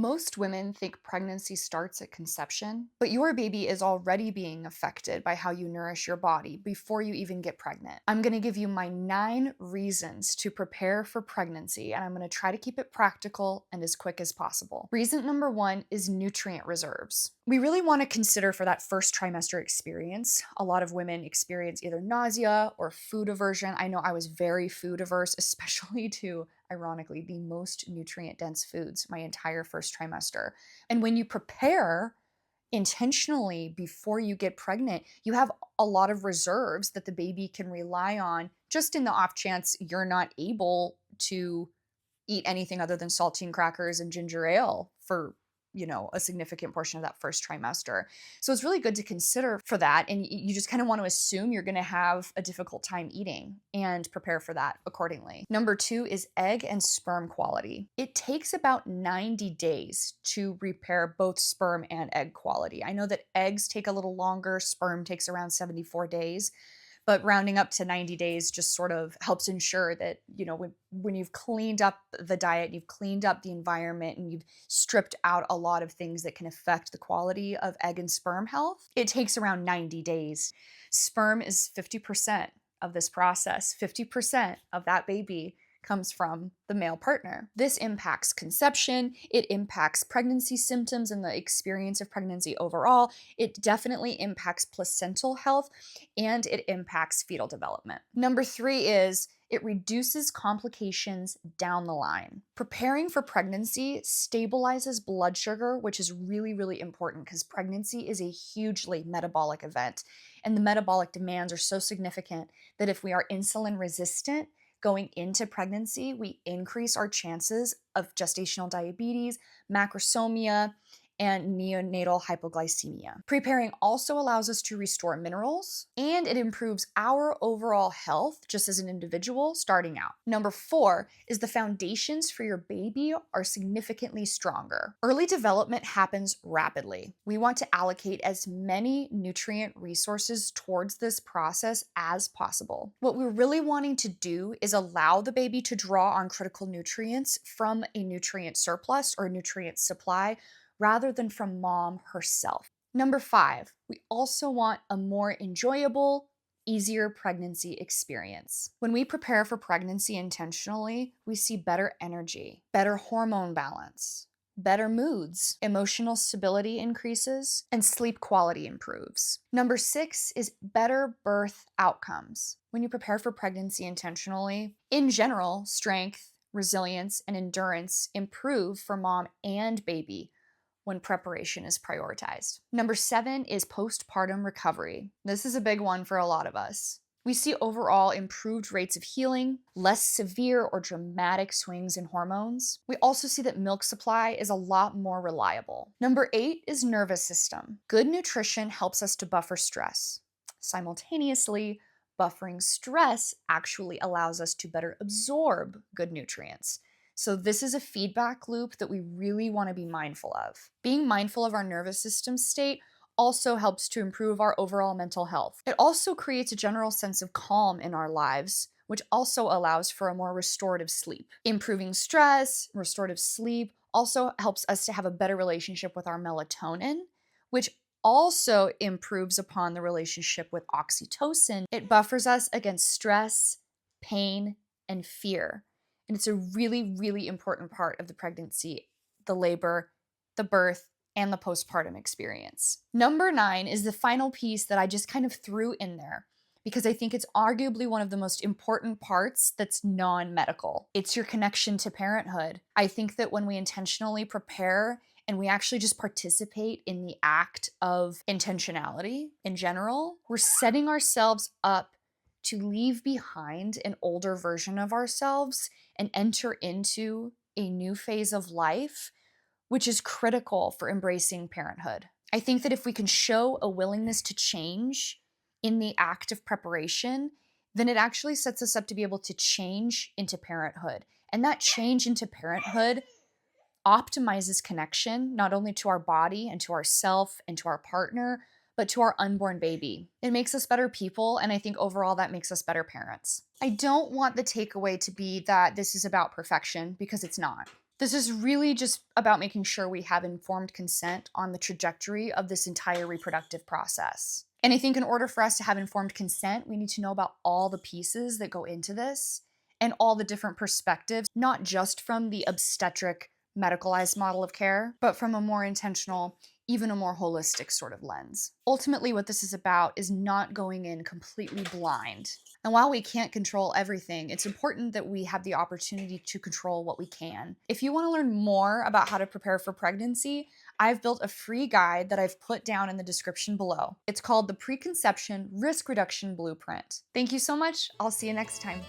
Most women think pregnancy starts at conception, but your baby is already being affected by how you nourish your body before you even get pregnant. I'm going to give you my 9 reasons to prepare for pregnancy, and I'm going to try to keep it practical and as quick as possible. Reason number 1 is nutrient reserves. We really want to consider for that first trimester experience. A lot of women experience either nausea or food aversion. I know I was very food averse, especially to, ironically, the most nutrient dense foods my entire first trimester. And when you prepare intentionally before you get pregnant, you have a lot of reserves that the baby can rely on just in the off chance you're not able to eat anything other than saltine crackers and ginger ale for a significant portion of that first trimester. So it's really good to consider for that. And you just kind of want to assume you're going to have a difficult time eating and prepare for that accordingly. Number 2 is egg and sperm quality. It takes about 90 days to repair both sperm and egg quality. I know that eggs take a little longer, sperm takes around 74 days. But rounding up to 90 days just sort of helps ensure that, when you've cleaned up the diet, you've cleaned up the environment, and you've stripped out a lot of things that can affect the quality of egg and sperm health, it takes around 90 days. Sperm is 50% of this process. 50% of that baby comes from the male partner. This impacts conception, it impacts pregnancy symptoms and the experience of pregnancy overall. It definitely impacts placental health, and it impacts fetal development. Number 3 is it reduces complications down the line. Preparing for pregnancy stabilizes blood sugar, which is really, really important because pregnancy is a hugely metabolic event. And the metabolic demands are so significant that if we are insulin resistant, going into pregnancy, we increase our chances of gestational diabetes, macrosomia, and neonatal hypoglycemia. Preparing also allows us to restore minerals, and it improves our overall health just as an individual starting out. Number 4 is the foundations for your baby are significantly stronger. Early development happens rapidly. We want to allocate as many nutrient resources towards this process as possible. What we're really wanting to do is allow the baby to draw on critical nutrients from a nutrient surplus or nutrient supply rather than from mom herself. Number 5, we also want a more enjoyable, easier pregnancy experience. When we prepare for pregnancy intentionally, we see better energy, better hormone balance, better moods, emotional stability increases, and sleep quality improves. Number 6 is better birth outcomes. When you prepare for pregnancy intentionally, in general, strength, resilience, and endurance improve for mom and baby when preparation is prioritized. Number 7 is postpartum recovery. This is a big one for a lot of us. We see overall improved rates of healing, less severe or dramatic swings in hormones. We also see that milk supply is a lot more reliable. Number 8 is nervous system. Good nutrition helps us to buffer stress. Simultaneously, buffering stress actually allows us to better absorb good nutrients. So this is a feedback loop that we really want to be mindful of. Being mindful of our nervous system state also helps to improve our overall mental health. It also creates a general sense of calm in our lives, which also allows for a more restorative sleep. Improving stress, restorative sleep also helps us to have a better relationship with our melatonin, which also improves upon the relationship with oxytocin. It buffers us against stress, pain, and fear. And it's a really, really important part of the pregnancy, the labor, the birth, and the postpartum experience. Number 9 is the final piece that I just kind of threw in there because I think it's arguably one of the most important parts that's non-medical. It's your connection to parenthood. I think that when we intentionally prepare and we actually just participate in the act of intentionality in general, we're setting ourselves up to leave behind an older version of ourselves and enter into a new phase of life, which is critical for embracing parenthood. I think that if we can show a willingness to change in the act of preparation, then it actually sets us up to be able to change into parenthood. And that change into parenthood optimizes connection, not only to our body and to ourself and to our partner, but to our unborn baby. It makes us better people, and I think overall that makes us better parents. I don't want the takeaway to be that this is about perfection, because it's not. This is really just about making sure we have informed consent on the trajectory of this entire reproductive process. And I think in order for us to have informed consent, we need to know about all the pieces that go into this and all the different perspectives, not just from the obstetric medicalized model of care, but from a more intentional, even a more holistic sort of lens. Ultimately, what this is about is not going in completely blind. And while we can't control everything, it's important that we have the opportunity to control what we can. If you want to learn more about how to prepare for pregnancy, I've built a free guide that I've put down in the description below. It's called the Preconception Risk Reduction Blueprint. Thank you so much. I'll see you next time.